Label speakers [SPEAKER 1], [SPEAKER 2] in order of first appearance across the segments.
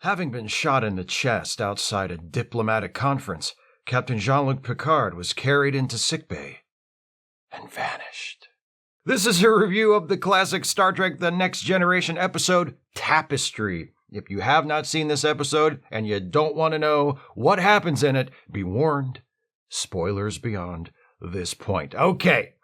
[SPEAKER 1] Having been shot in the chest outside a diplomatic conference, Captain Jean-Luc Picard was carried into sickbay and vanished. This is a review of the classic Star Trek The Next Generation episode, Tapestry. If you have not seen this episode and you don't want to know what happens in it, be warned. Spoilers beyond this point. Okay,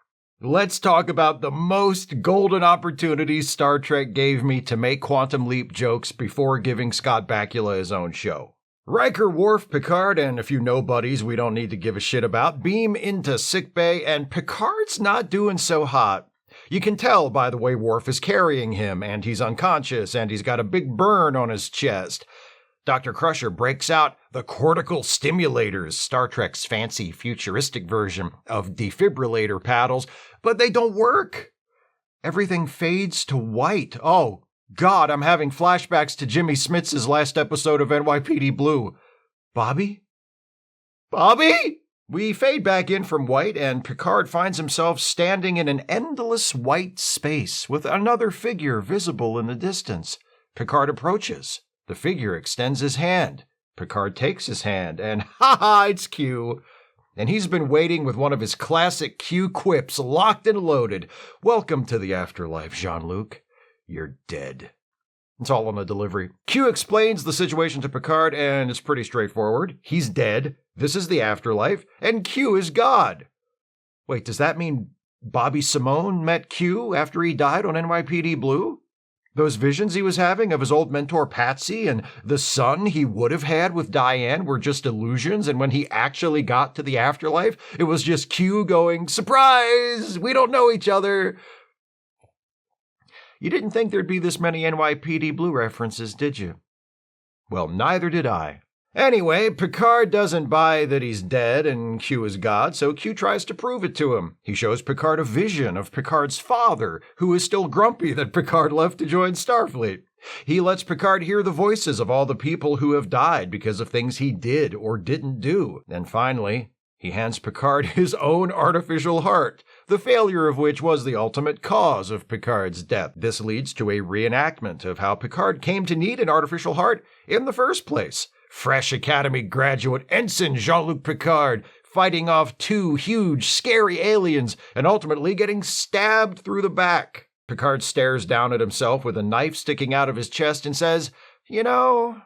[SPEAKER 1] let's talk about the most golden opportunity Star Trek gave me to make Quantum Leap jokes before giving Scott Bakula his own show. Riker, Worf, Picard, and a few nobodies we don't need to give a shit about beam into sickbay, and Picard's not doing so hot. You can tell by the way Worf is carrying him, and he's unconscious, and he's got a big burn on his chest. Dr. Crusher breaks out the cortical stimulators, Star Trek's fancy futuristic version of defibrillator paddles, but they don't work. Everything fades to white. Oh, God, I'm having flashbacks to Jimmy Smits' last episode of NYPD Blue. Bobby? Bobby? We fade back in from white, and Picard finds himself standing in an endless white space with another figure visible in the distance. Picard approaches. The figure extends his hand. Picard takes his hand, and ha-ha, it's Q. And he's been waiting with one of his classic Q quips locked and loaded. Welcome to the afterlife, Jean-Luc. You're dead. It's all on the delivery. Q explains the situation to Picard, and it's pretty straightforward. He's dead. This is the afterlife, and Q is God. Wait, does that mean Bobby Simone met Q after he died on NYPD Blue? Those visions he was having of his old mentor Patsy and the son he would have had with Diane were just illusions, and when he actually got to the afterlife, it was just Q going, "Surprise! We don't know each other!" You didn't think there'd be this many NYPD Blue references, did you? Well, neither did I. Anyway, Picard doesn't buy that he's dead and Q is God, so Q tries to prove it to him. He shows Picard a vision of Picard's father, who is still grumpy that Picard left to join Starfleet. He lets Picard hear the voices of all the people who have died because of things he did or didn't do. And finally, he hands Picard his own artificial heart, the failure of which was the ultimate cause of Picard's death. This leads to a reenactment of how Picard came to need an artificial heart in the first place. Fresh Academy graduate Ensign Jean-Luc Picard fighting off two huge, scary aliens and ultimately getting stabbed through the back. Picard stares down at himself with a knife sticking out of his chest and says, "You know,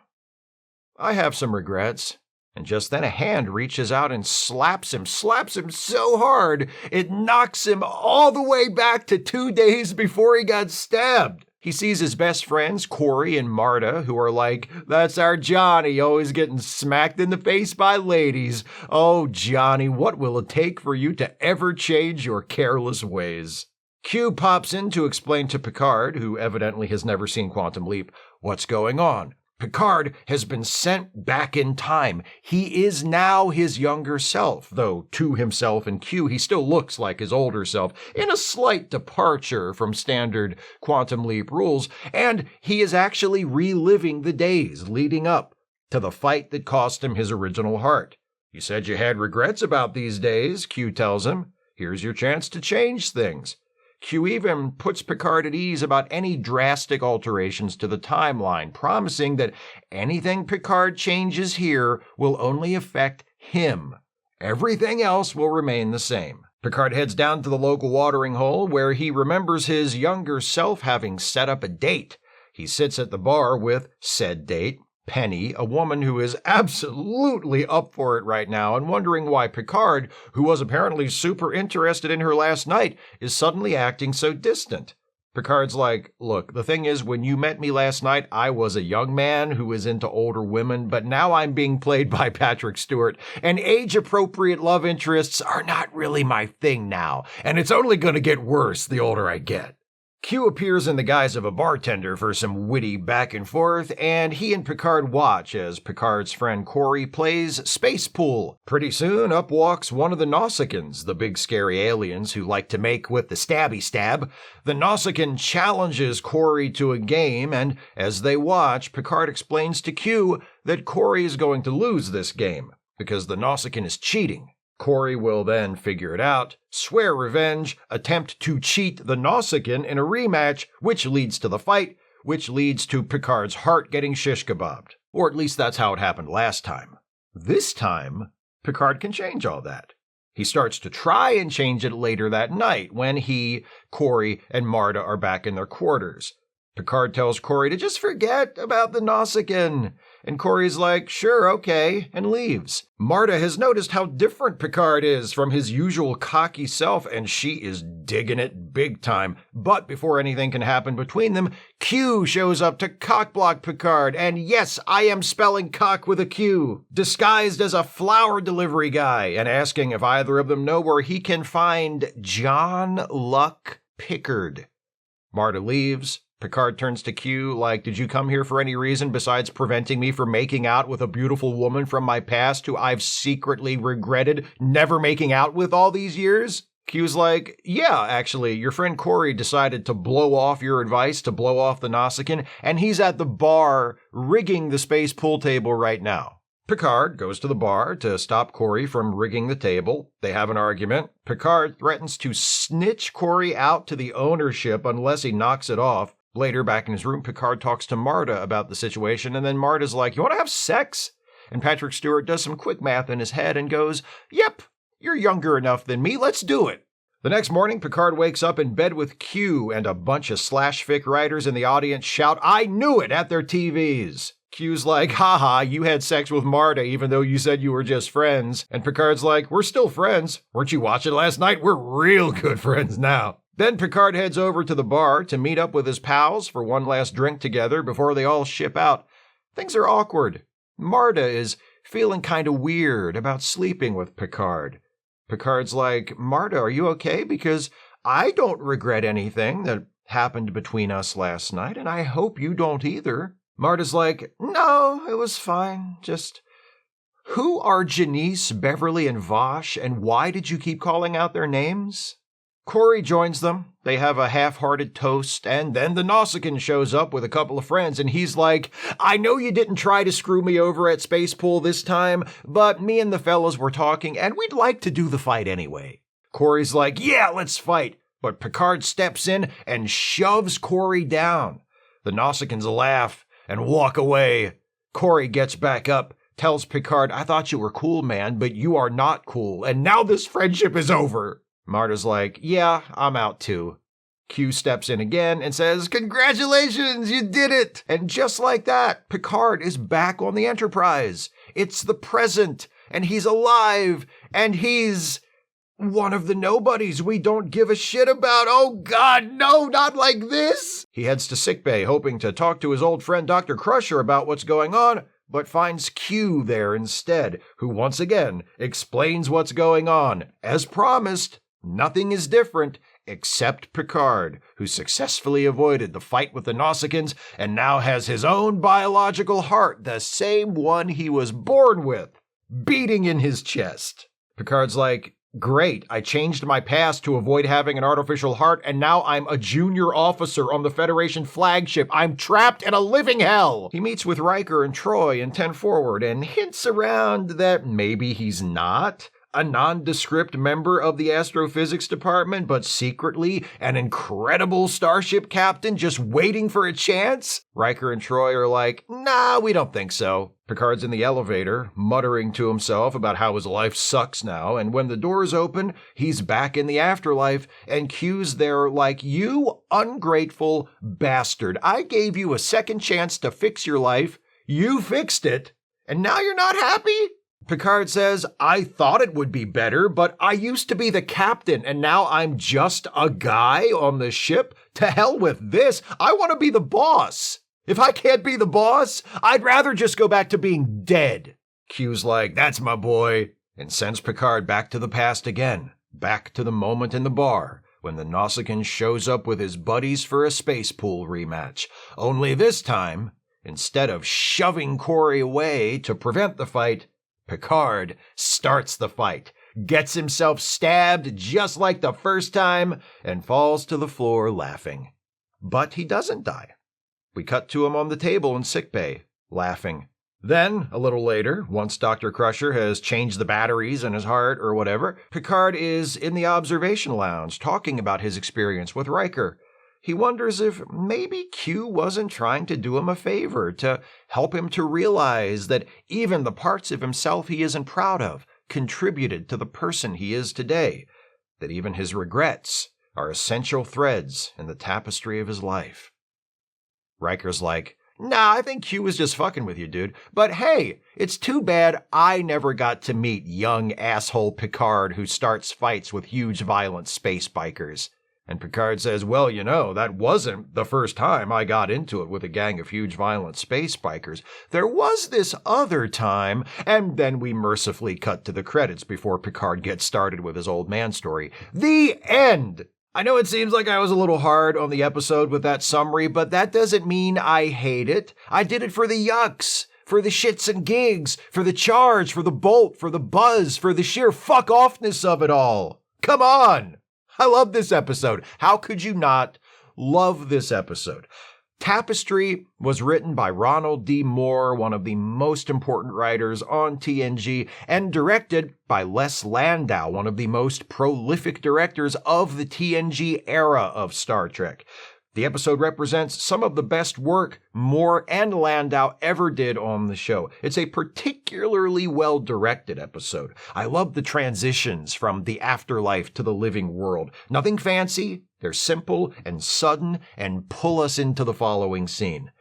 [SPEAKER 1] I have some regrets." And just then a hand reaches out and slaps him so hard, it knocks him all the way back to 2 days before he got stabbed. He sees his best friends, Corey and Marta, who are like, "That's our Johnny, always getting smacked in the face by ladies. Oh, Johnny, what will it take for you to ever change your careless ways?" Q pops in to explain to Picard, who evidently has never seen Quantum Leap, what's going on. Picard has been sent back in time. He is now his younger self, though to himself and Q he still looks like his older self, in a slight departure from standard Quantum Leap rules, and he is actually reliving the days leading up to the fight that cost him his original heart. "You said you had regrets about these days," Q tells him. "Here's your chance to change things." Q even puts Picard at ease about any drastic alterations to the timeline, promising that anything Picard changes here will only affect him. Everything else will remain the same. Picard heads down to the local watering hole where he remembers his younger self having set up a date. He sits at the bar with said date, Penny, a woman who is absolutely up for it right now and wondering why Picard, who was apparently super interested in her last night, is suddenly acting so distant. Picard's like, "Look, the thing is, when you met me last night, I was a young man who is into older women, but now I'm being played by Patrick Stewart, and age-appropriate love interests are not really my thing now, and it's only going to get worse the older I get." Q appears in the guise of a bartender for some witty back and forth, and he and Picard watch as Picard's friend Corey plays space pool. Pretty soon, up walks one of the Nausicaans, the big scary aliens who like to make with the stabby stab. The Nausicaan challenges Corey to a game, and as they watch, Picard explains to Q that Corey is going to lose this game, because the Nausicaan is cheating. Corey will then figure it out, swear revenge, attempt to cheat the Nausicaan in a rematch, which leads to the fight, which leads to Picard's heart getting shish kebabbed. Or at least that's how it happened last time. This time, Picard can change all that. He starts to try and change it later that night when he, Corey, and Marta are back in their quarters. Picard tells Corey to just forget about the Nausicaan. And Corey's like, sure, okay, and leaves. Marta has noticed how different Picard is from his usual cocky self, and she is digging it big time. But before anything can happen between them, Q shows up to cockblock Picard, and yes, I am spelling cock with a Q, disguised as a flower delivery guy, and asking if either of them know where he can find John Luck Pickard. Marta leaves. Picard turns to Q like, did you come here for any reason besides preventing me from making out with a beautiful woman from my past who I've secretly regretted never making out with all these years? Q's like, yeah, actually, your friend Corey decided to blow off your advice to blow off the Nausicaan, and he's at the bar rigging the space pool table right now. Picard goes to the bar to stop Corey from rigging the table. They have an argument. Picard threatens to snitch Corey out to the ownership unless he knocks it off. Later, back in his room, Picard talks to Marta about the situation, and then Marta's like, you want to have sex? And Patrick Stewart does some quick math in his head and goes, yep, you're younger enough than me, let's do it. The next morning, Picard wakes up in bed with Q, and a bunch of slash-fic writers in the audience shout, I knew it, at their TVs. Q's like, haha, you had sex with Marta even though you said you were just friends. And Picard's like, we're still friends. Weren't you watching last night? We're real good friends now. Then Picard heads over to the bar to meet up with his pals for one last drink together before they all ship out. Things are awkward. Marta is feeling kind of weird about sleeping with Picard. Picard's like, Marta, are you okay? Because I don't regret anything that happened between us last night, and I hope you don't either. Marta's like, no, it was fine. Just, who are Janice, Beverly, and Vosh, and why did you keep calling out their names? Corey joins them. They have a half-hearted toast, and then the Nausicaan shows up with a couple of friends, and he's like, I know you didn't try to screw me over at Space Pool this time, but me and the fellas were talking, and we'd like to do the fight anyway. Corey's like, yeah, let's fight. But Picard steps in and shoves Corey down. The Nausicaans laugh and walk away. Corey gets back up, tells Picard, I thought you were cool, man, but you are not cool, and now this friendship is over. Marta's like, yeah, I'm out too. Q steps in again and says, congratulations, you did it! And just like that, Picard is back on the Enterprise. It's the present, and he's alive, and he's one of the nobodies we don't give a shit about. Oh God, no, not like this! He heads to sickbay, hoping to talk to his old friend Dr. Crusher about what's going on, but finds Q there instead, who once again explains what's going on. As promised, nothing is different except Picard, who successfully avoided the fight with the Nausicaans and now has his own biological heart, the same one he was born with, beating in his chest. Picard's like, great, I changed my past to avoid having an artificial heart, and now I'm a junior officer on the Federation flagship. I'm trapped in a living hell. He meets with Riker and Troy in 10 Forward and hints around that maybe he's not a nondescript member of the astrophysics department, but secretly an incredible starship captain just waiting for a chance? Riker and Troy are like, nah, we don't think so. Picard's in the elevator, muttering to himself about how his life sucks now, and when the doors open, he's back in the afterlife, and Q's there like, you ungrateful bastard. I gave you a second chance to fix your life. You fixed it, and now you're not happy? Picard says, I thought it would be better, but I used to be the captain, and now I'm just a guy on the ship? To hell with this. I want to be the boss. If I can't be the boss, I'd rather just go back to being dead. Q's like, that's my boy, and sends Picard back to the past again, back to the moment in the bar when the Nausicaan shows up with his buddies for a space pool rematch. Only this time, instead of shoving Corey away to prevent the fight, Picard starts the fight, gets himself stabbed just like the first time, and falls to the floor laughing. But he doesn't die. We cut to him on the table in sickbay, laughing. Then, a little later, once Dr. Crusher has changed the batteries in his heart or whatever, Picard is in the observation lounge talking about his experience with Riker. he wonders if maybe Q wasn't trying to do him a favor, to help him to realize that even the parts of himself he isn't proud of contributed to the person he is today, that even his regrets are essential threads in the tapestry of his life. Riker's like, "Nah, I think Q was just fucking with you, dude. But hey, it's too bad I never got to meet young asshole Picard who starts fights with huge violent space bikers." And Picard says, "Well, that wasn't the first time I got into it with a gang of huge violent space bikers. There was this other time," and then we mercifully cut to the credits before Picard gets started with his old man story. The end! I know it seems like I was a little hard on the episode with that summary, but that doesn't mean I hate it. I did it for the yucks, for the shits and gigs, for the charge, for the bolt, for the buzz, for the sheer fuck-offness of it all. Come on! I love this episode. How could you not love this episode? Tapestry was written by Ronald D. Moore, one of the most important writers on TNG, and directed by Les Landau, one of the most prolific directors of the TNG era of Star Trek. The episode represents some of the best work Moore and Landau ever did on the show. It's a particularly well-directed episode. I love the transitions from the afterlife to the living world. Nothing fancy, they're simple and sudden and pull us into the following scene.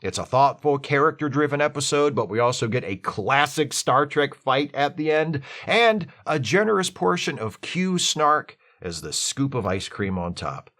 [SPEAKER 1] It's a thoughtful, character-driven episode, but we also get a classic Star Trek fight at the end, and a generous portion of Q snark as the scoop of ice cream on top.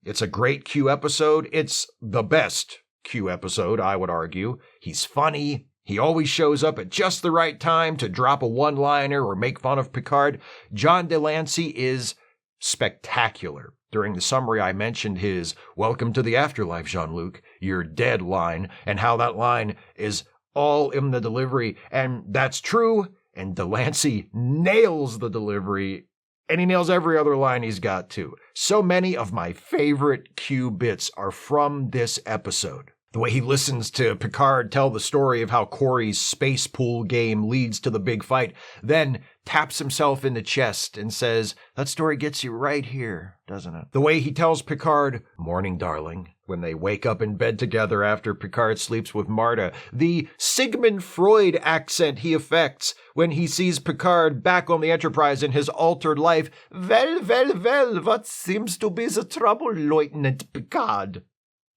[SPEAKER 1] It's a great Q episode. It's the best Q episode, I would argue. He's funny. He always shows up at just the right time to drop a one-liner or make fun of Picard. John Delancey is spectacular. During the summary, I mentioned his "Welcome to the Afterlife, Jean-Luc, you're dead" line, and how that line is all in the delivery. And that's true, and Delancey nails the delivery. And he nails every other line he's got, too. So many of my favorite Q bits are from this episode. The way he listens to Picard tell the story of how Corey's space pool game leads to the big fight, then taps himself in the chest and says, "That story gets you right here, doesn't it?" The way he tells Picard, "Morning, darling," when they wake up in bed together after Picard sleeps with Marta. The Sigmund Freud accent he affects when he sees Picard back on the Enterprise in his altered life. "Well, well, well, what seems to be the trouble, Lieutenant Picard?"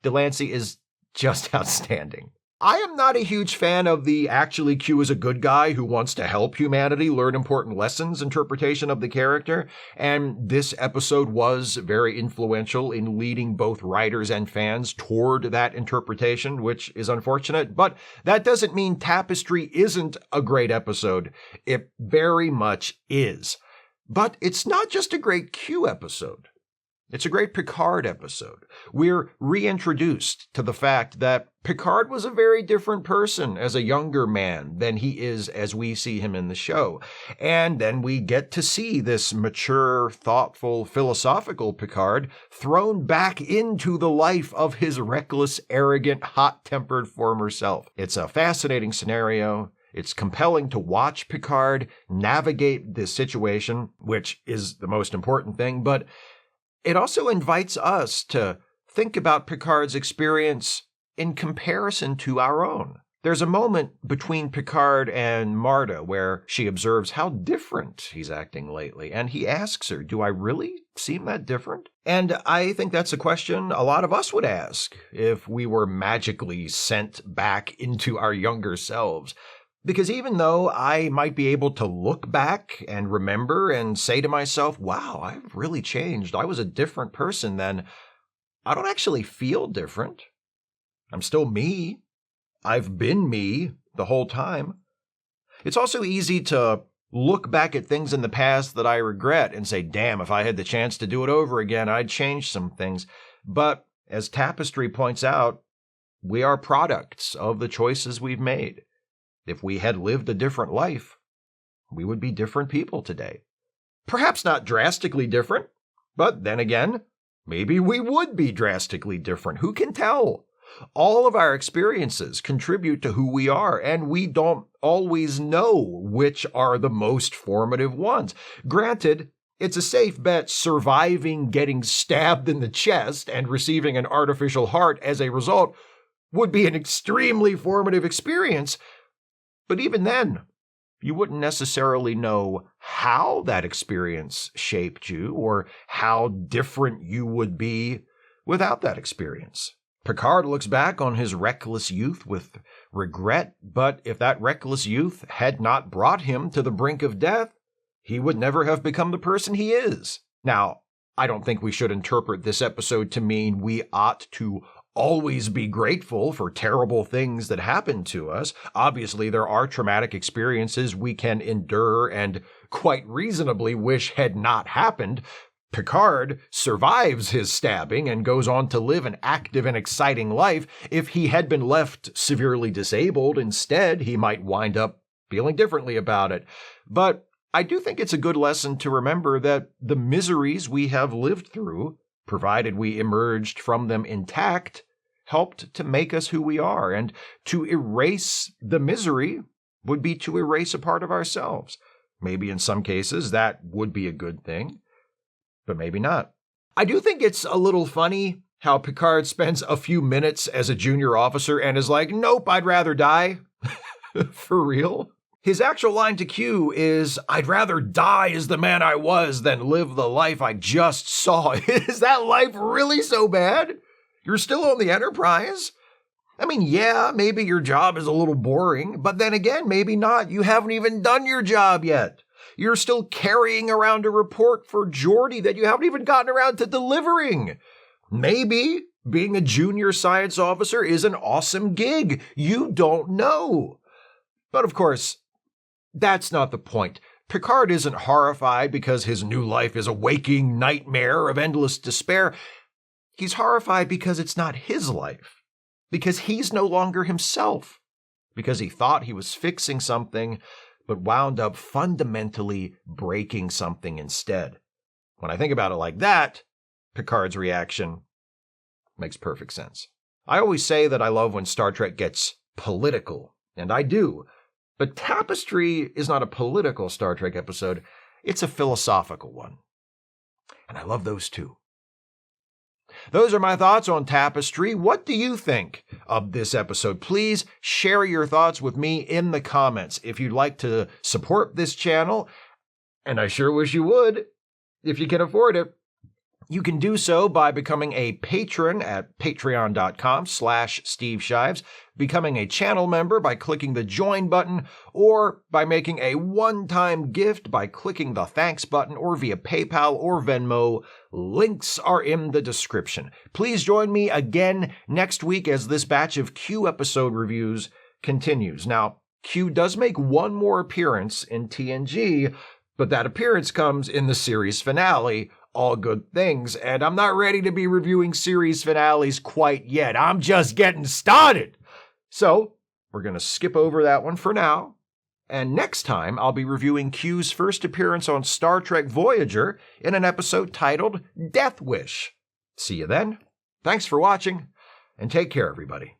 [SPEAKER 1] Delancey is just outstanding. I am not a huge fan of the actually Q is a good guy who wants to help humanity learn important lessons interpretation of the character, and this episode was very influential in leading both writers and fans toward that interpretation, which is unfortunate, but that doesn't mean Tapestry isn't a great episode. It very much is. But it's not just a great Q episode. It's a great Picard episode. We're reintroduced to the fact that Picard was a very different person as a younger man than he is as we see him in the show. And then we get to see this mature, thoughtful, philosophical Picard thrown back into the life of his reckless, arrogant, hot-tempered former self. It's a fascinating scenario. It's compelling to watch Picard navigate this situation, which is the most important thing, but it also invites us to think about Picard's experience in comparison to our own. There's a moment between Picard and Marta where she observes how different he's acting lately, and he asks her, "Do I really seem that different?" And I think that's a question a lot of us would ask if we were magically sent back into our younger selves. Because even though I might be able to look back and remember and say to myself, "Wow, I've really changed. I was a different person then," I don't actually feel different. I'm still me. I've been me the whole time. It's also easy to look back at things in the past that I regret and say, "Damn, if I had the chance to do it over again, I'd change some things." But as Tapestry points out, we are products of the choices we've made. If we had lived a different life, we would be different people today. Perhaps not drastically different, but then again, maybe we would be drastically different. Who can tell? All of our experiences contribute to who we are, and we don't always know which are the most formative ones. Granted, it's a safe bet surviving getting stabbed in the chest and receiving an artificial heart as a result would be an extremely formative experience. But even then, you wouldn't necessarily know how that experience shaped you or how different you would be without that experience. Picard looks back on his reckless youth with regret, but if that reckless youth had not brought him to the brink of death, he would never have become the person he is. Now, I don't think we should interpret this episode to mean we ought to always be grateful for terrible things that happen to us. Obviously, there are traumatic experiences we can endure and quite reasonably wish had not happened. Picard survives his stabbing and goes on to live an active and exciting life. If he had been left severely disabled instead, he might wind up feeling differently about it. But I do think it's a good lesson to remember that the miseries we have lived through, provided we emerged from them intact, helped to make us who we are. And to erase the misery would be to erase a part of ourselves. Maybe in some cases that would be a good thing, but maybe not. I do think it's a little funny how Picard spends a few minutes as a junior officer and is like, nope, I'd rather die. For real? His actual line to Q is, I'd rather die as the man I was than live the life I just saw. Is that life really so bad? You're still on the Enterprise? I mean, yeah, maybe your job is a little boring, but then again, maybe not. You haven't even done your job yet. You're still carrying around a report for Geordi that you haven't even gotten around to delivering. Maybe being a junior science officer is an awesome gig. You don't know. But of course, that's not the point. Picard isn't horrified because his new life is a waking nightmare of endless despair. He's horrified because it's not his life, because he's no longer himself, because he thought he was fixing something, but wound up fundamentally breaking something instead. When I think about it like that, Picard's reaction makes perfect sense. I always say that I love when Star Trek gets political, and I do. But Tapestry is not a political Star Trek episode, it's a philosophical one. And I love those too. Those are my thoughts on Tapestry. What do you think of this episode? Please share your thoughts with me in the comments. If you'd like to support this channel, and I sure wish you would, if you can afford it, you can do so by becoming a patron at patreon.com/Steve Shives, becoming a channel member by clicking the join button, or by making a one-time gift by clicking the thanks button, or via PayPal or Venmo. Links are in the description. Please join me again next week as this batch of Q episode reviews continues. Now, Q does make one more appearance in TNG, but that appearance comes in the series finale, All Good Things, and I'm not ready to be reviewing series finales quite yet. I'm just getting started. So, we're going to skip over that one for now, and next time I'll be reviewing Q's first appearance on Star Trek Voyager in an episode titled Death Wish. See you then. Thanks for watching, and take care, everybody.